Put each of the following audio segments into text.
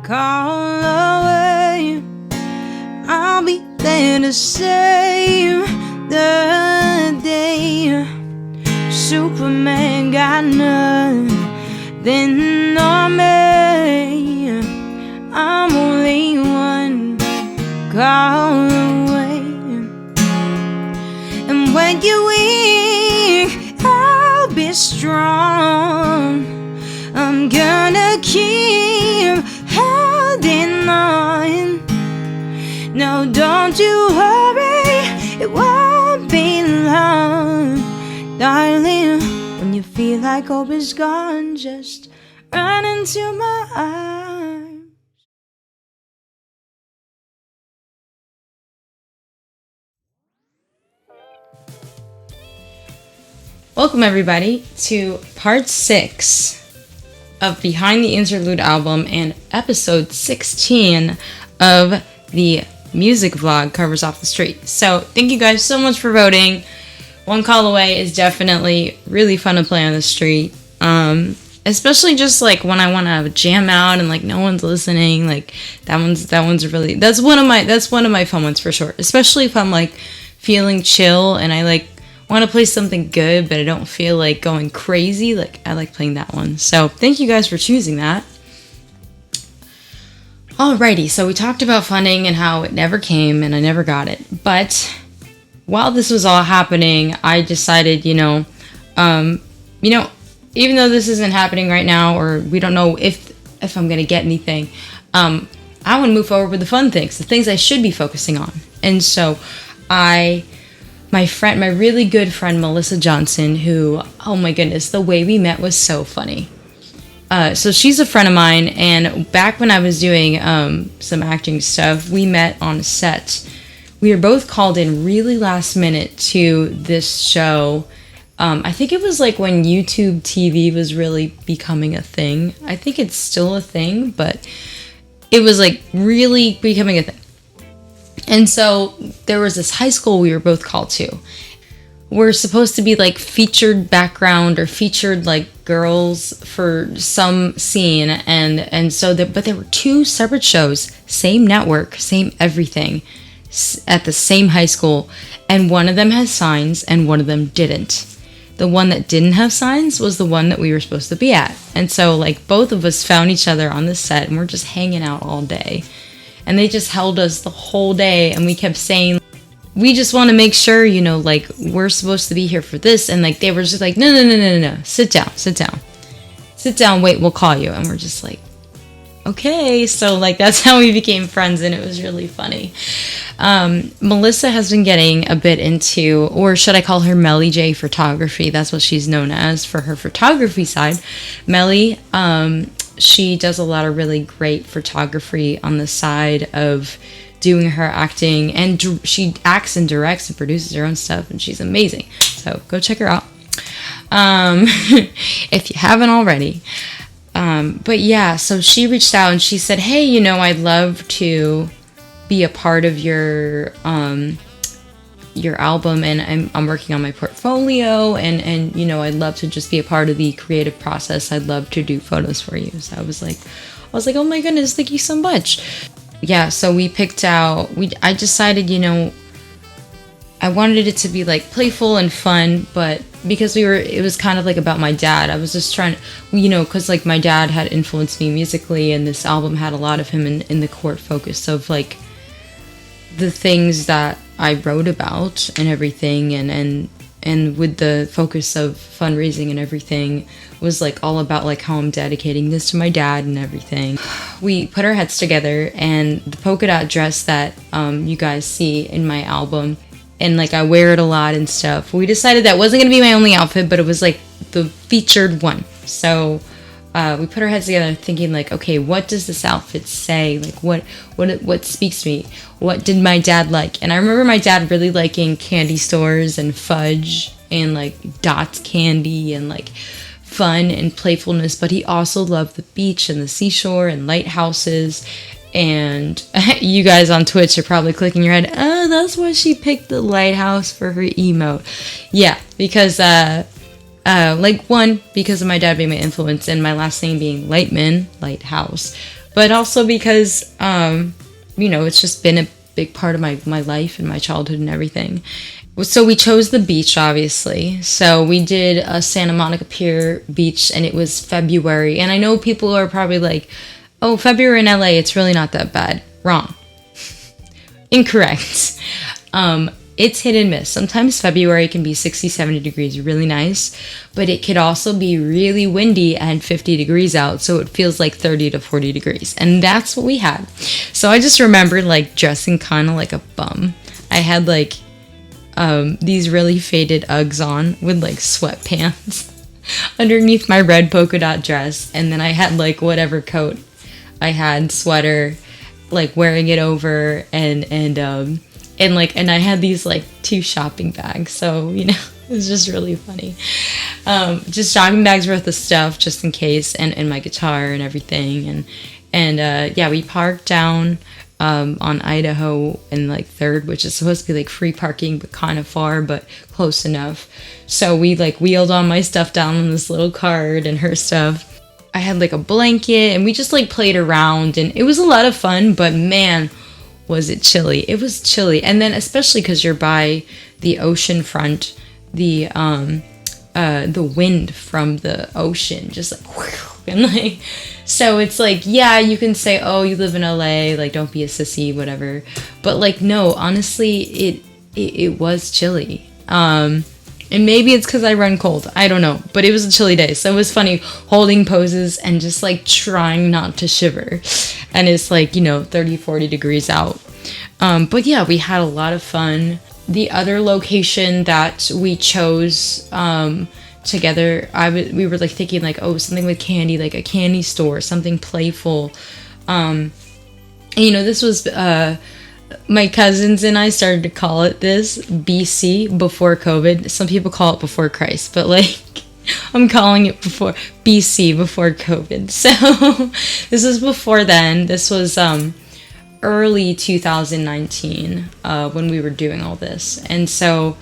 call away. I'll be there to save the day. Superman got nothing on me. I'm only one call away. And when you're weak, I'll be strong. I'm gonna keep holding on. No, don't you worry, it won't be long. Darling, when you feel like hope is gone, just run into my arms. Welcome everybody to part 6 of Behind the Interlude album and episode 16 of the music vlog Covers Off the Street. So thank you guys so much for voting. One Call Away is definitely really fun to play on the street. Especially just like when I want to jam out and like no one's listening. Like that one's really, that's one of my fun ones for sure. Especially if I'm like feeling chill and I like want to play something good, but I don't feel like going crazy. Like I like playing that one. So thank you guys for choosing that. Alrighty, so we talked about funding and how it never came and I never got it. But while this was all happening, I decided, even though this isn't happening right now, or we don't know if I'm gonna get anything, I want to move forward with the fun things, the things I should be focusing on. And so my really good friend Melissa Johnson, who, oh my goodness, the way we met was so funny. So she's a friend of mine, and back when I was doing some acting stuff, we met on a set. We were both called in really last minute to this show. I think it was like when YouTube TV was really becoming a thing. I think it's still a thing, but it was like really becoming a thing. And so there was this high school we were both called to. We're supposed to be like featured background or featured like girls for some scene, and so but there were 2 separate shows, same network, same everything, at the same high school, and one of them has signs and one of them didn't. The one that didn't have signs was the one that we were supposed to be at. And so like both of us found each other on the set and we're just hanging out all day. And they just held us the whole day, and we kept saying, we just want to make sure, like we're supposed to be here for this. And like they were just like, no, sit down, wait, we'll call you. And we're just like, okay. So like that's how we became friends, and it was really funny. Melissa has been getting a bit into, or should I call her Melly J photography? That's what she's known as for her photography side. Melly, she does a lot of really great photography on the side of doing her acting, and she acts and directs and produces her own stuff, and she's amazing. So go check her out if you haven't already. But yeah, so she reached out and she said, hey, I'd love to be a part of your album, and I'm working on my portfolio, and I'd love to just be a part of the creative process. I'd love to do photos for you. So I was like, oh my goodness, thank you so much. Yeah, so we picked out, I decided, I wanted it to be like playful and fun, but because it was kind of like about my dad. I was just trying to, because like my dad had influenced me musically, and this album had a lot of him in the core focus of like the things that I wrote about and everything, and with the focus of fundraising and everything was like all about like how I'm dedicating this to my dad and everything. We put our heads together, and the polka dot dress that you guys see in my album, and like I wear it a lot and stuff. We decided that wasn't gonna be my only outfit, but it was like the featured one. So we put our heads together thinking like, okay, what does this outfit say? Like what speaks to me? What did my dad like? And I remember my dad really liking candy stores and fudge and like Dots candy and like fun and playfulness, but he also loved the beach and the seashore and lighthouses. And you guys on Twitch are probably clicking your head, oh, that's why she picked the lighthouse for her emote. Yeah, because because of my dad being my influence, and my last name being Lightman, lighthouse. but also because, you know, it's just been a big part of my life and my childhood and everything. So we chose the beach, obviously. So we did a Santa Monica Pier beach, and it was February. And I know people are probably like, oh, February in LA, it's really not that bad. Wrong. Incorrect. It's hit and miss. Sometimes February can be 60, 70 degrees, really nice, but it could also be really windy and 50 degrees out, so it feels like 30 to 40 degrees. And that's what we had. So I just remember like dressing kind of like a bum. I had like these really faded Uggs on with like sweatpants underneath my red polka dot dress, and then I had like whatever coat I had, sweater, like wearing it over, and I had these like 2 shopping bags, so you know, it was just really funny. Just shopping bags worth of stuff just in case, and my guitar and everything, and yeah, we parked down on Idaho and like 3rd, which is supposed to be like free parking, but kind of far, but close enough. So we like wheeled all my stuff down on this little cart and her stuff. I had like a blanket, and we just like played around, and it was a lot of fun, but man, was it chilly. It was chilly. And then especially because you're by the ocean front, the wind from the ocean just like whew, and like, so it's like, yeah, you can say, oh, you live in LA, like don't be a sissy, whatever, but like no, honestly, it was chilly. And maybe it's because I run cold, I don't know, but it was a chilly day, so it was funny holding poses and just like trying not to shiver, and it's like, you know, 30, 40 degrees out. But yeah, we had a lot of fun. The other location that we chose together, we were like thinking like, oh, something with candy, like a candy store, something playful. And you know, this was my cousins and I started to call it this BC, before COVID. Some people call it before Christ, but like I'm calling it before BC, before COVID. So this was before then. This was early 2019 when we were doing all this. And so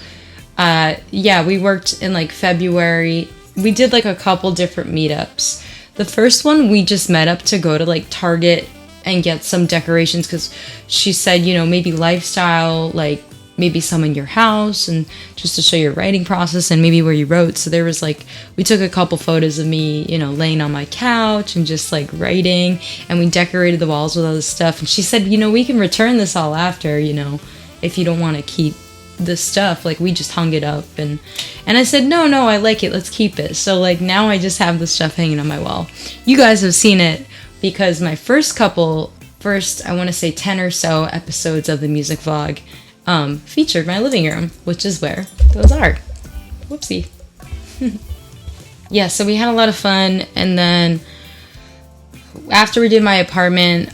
yeah, we worked in like February. We did like a couple different meetups. The first one, we just met up to go to like Target and get some decorations, because she said, you know, maybe lifestyle, like maybe some in your house, and just to show your writing process and maybe where you wrote. So there was like, we took a couple photos of me, you know, laying on my couch and just like writing, and we decorated the walls with all this stuff. And she said, you know, we can return this all after, you know, if you don't want to keep this stuff, like we just hung it up. And I said, no, I like it, let's keep it. So like now I just have this stuff hanging on my wall. You guys have seen it, because my first I want to say 10 or so episodes of the music vlog featured my living room, which is where those are. Whoopsie. Yeah, so we had a lot of fun, and then after we did my apartment,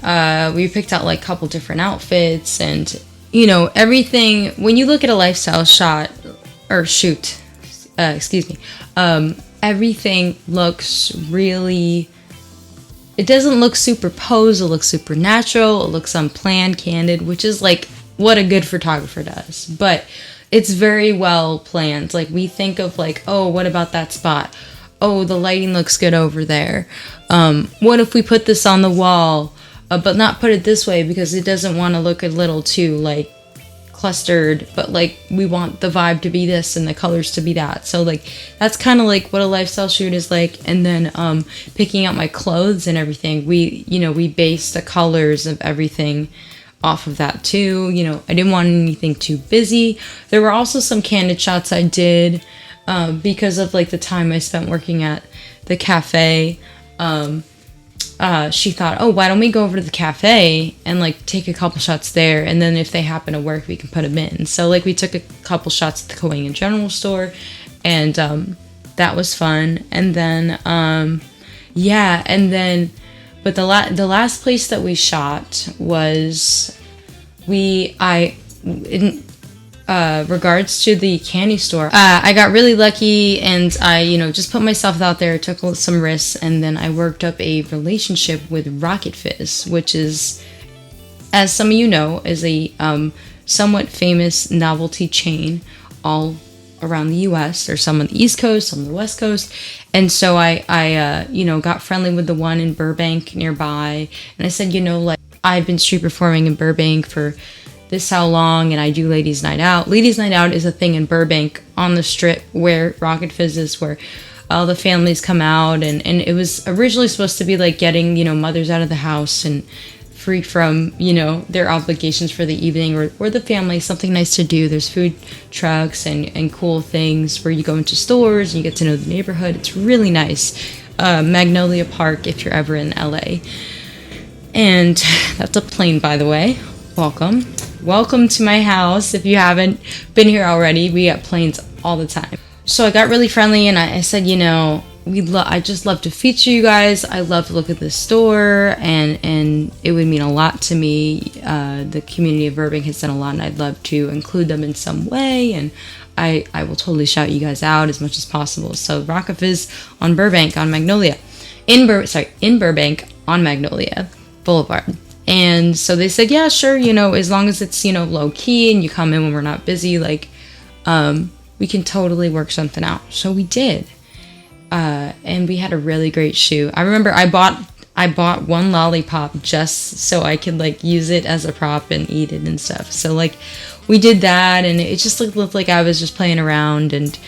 we picked out like a couple different outfits, and you know, everything, when you look at a lifestyle shoot, everything looks really, it doesn't look superposed, it looks supernatural, it looks unplanned, candid, which is like what a good photographer does. But it's very well planned. Like we think of like, oh, what about that spot? Oh, the lighting looks good over there. What if we put this on the wall, but not put it this way because it doesn't want to look a little too like clustered, but like we want the vibe to be this and the colors to be that. So like that's kind of like what a lifestyle shoot is like. And then picking out my clothes and everything, we based the colors of everything off of that too. You know, I didn't want anything too busy. There were also some candid shots I did because of like the time I spent working at the cafe. She thought, oh, why don't we go over to the cafe and like take a couple shots there, and then if they happen to work, we can put them in. So like we took a couple shots at the Korean General Store, and that was fun. And then yeah, and then but the last place that we shot was in regards to the candy store, I got really lucky, and I just put myself out there, took some risks, and then I worked up a relationship with Rocket Fizz, which is, as some of you know, is a somewhat famous novelty chain all around the US. There's some on the East Coast, some on the West Coast, And so I got friendly with the one in Burbank nearby. And I said, like, I've been street performing in Burbank for this how long, and I do Ladies Night Out. Ladies Night Out is a thing in Burbank on the strip where Rocket Fizz is, where all the families come out, and it was originally supposed to be like getting, mothers out of the house and free from, their obligations for the evening, or the family, something nice to do. There's food trucks and cool things where you go into stores and you get to know the neighborhood. It's really nice. Magnolia Park, if you're ever in LA. And that's a plane, by the way. Welcome to my house. If you haven't been here already, we get planes all the time. So I got really friendly, and I said, I just love to feature you guys. I love to look at this store, and it would mean a lot to me. The community of Burbank has done a lot, and I'd love to include them in some way, and I will totally shout you guys out as much as possible. So Rocket Fizz on Burbank on Magnolia. In Burbank on Magnolia Boulevard. And so they said, yeah, sure, as long as it's, low key and you come in when we're not busy, like, we can totally work something out. So we did. And we had a really great shoot. I remember I bought one lollipop just so I could, like, use it as a prop and eat it and stuff. So, like, we did that, and it just looked like I was just playing around, and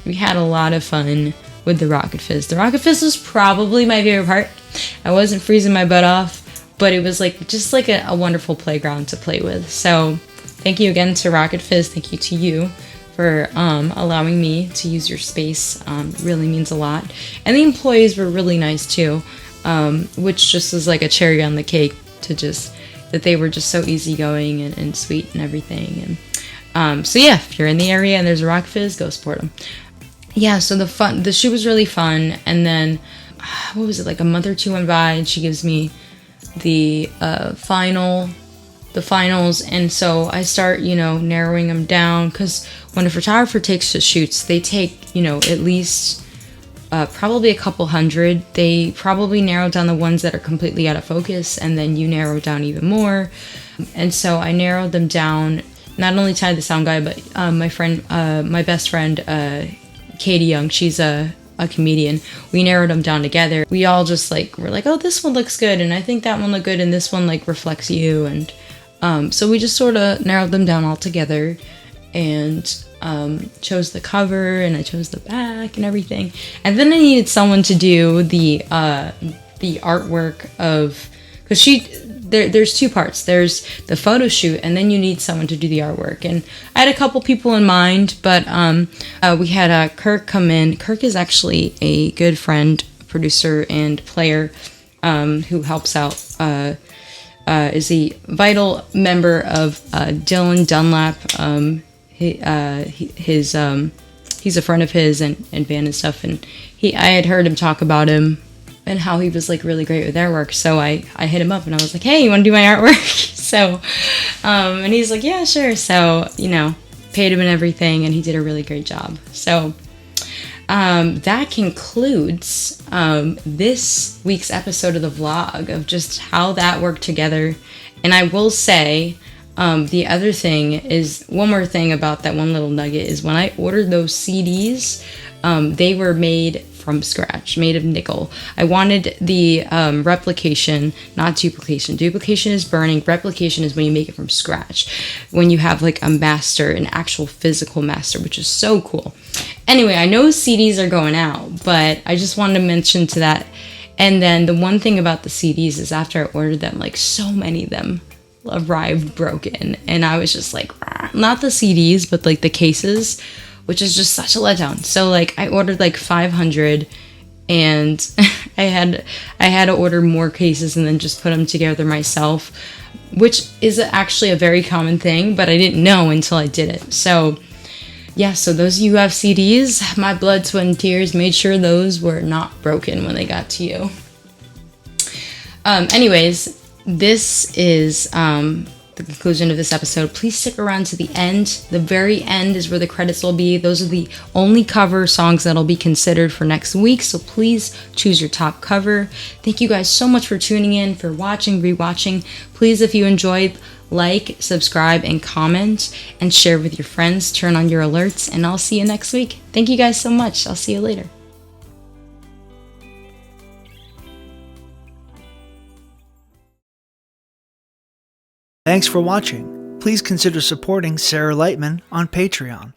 we had a lot of fun with the Rocket Fizz. The Rocket Fizz was probably my favorite part. I wasn't freezing my butt off, but it was just like a wonderful playground to play with. So thank you again to Rocket Fizz. Thank you to you for allowing me to use your space. Really means a lot. And the employees were really nice too, which just was like a cherry on the cake that they were just so easygoing and sweet and everything. And so yeah, if you're in the area and there's a Rocket Fizz, go support them. Yeah, so the shoot was really fun. And then, what was it, like a month or two went by, and she gives me the finals, and so I start narrowing them down, because when a photographer takes the shoots, they take at least probably a couple hundred. They probably narrow down the ones that are completely out of focus, and then you narrow down even more. And so I narrowed them down, not only Ty the sound guy, but my best friend Katie Young, she's a comedian. We narrowed them down together. We all just were like, oh, this one looks good, and I think that one looked good, and this one reflects you, and so we just sort of narrowed them down all together, and chose the cover, and I chose the back and everything. And then I needed someone to do the artwork of, because there's two parts. There's the photo shoot, and then you need someone to do the artwork. And I had a couple people in mind, but we had Kirk come in. Kirk is actually a good friend, producer, and player who helps out, is a vital member of Dylan Dunlap. He's a friend of his and band and stuff, and I had heard him talk about him and how he was really great with their work. So I hit him up and I was like, hey, you want to do my artwork? So and he's like, yeah, sure. So paid him and everything, and he did a really great job. So that concludes this week's episode of the vlog, of just how that worked together. And I will say, the other thing is, one more thing about that one little nugget is, when I ordered those CDs, they were made from scratch, made of nickel. I wanted the replication, not duplication. Duplication is burning. Replication is when you make it from scratch, when you have a master, an actual physical master, which is so cool. Anyway, I know CDs are going out, but I just wanted to mention to that. And then the one thing about the CDs is, after I ordered them, so many of them arrived broken, and I was just like, not the CDs, but the cases, which is just such a letdown. So I ordered 500, and I had to order more cases and then just put them together myself, which is actually a very common thing, but I didn't know until I did it. So yeah, so those of you who have CDs, my blood, sweat, and tears made sure those were not broken when they got to you. Anyways, this is the conclusion of this episode. Please stick around to the end. The very end is where the credits will be. Those are the only cover songs that'll be considered for next week, so please choose your top cover. Thank you guys so much for tuning in, for watching, rewatching. Please, if you enjoyed, like, subscribe, and comment, and share with your friends. Turn on your alerts, and I'll see you next week. Thank you guys so much. I'll see you later. Thanks for watching. Please consider supporting Sarah Lightman on Patreon.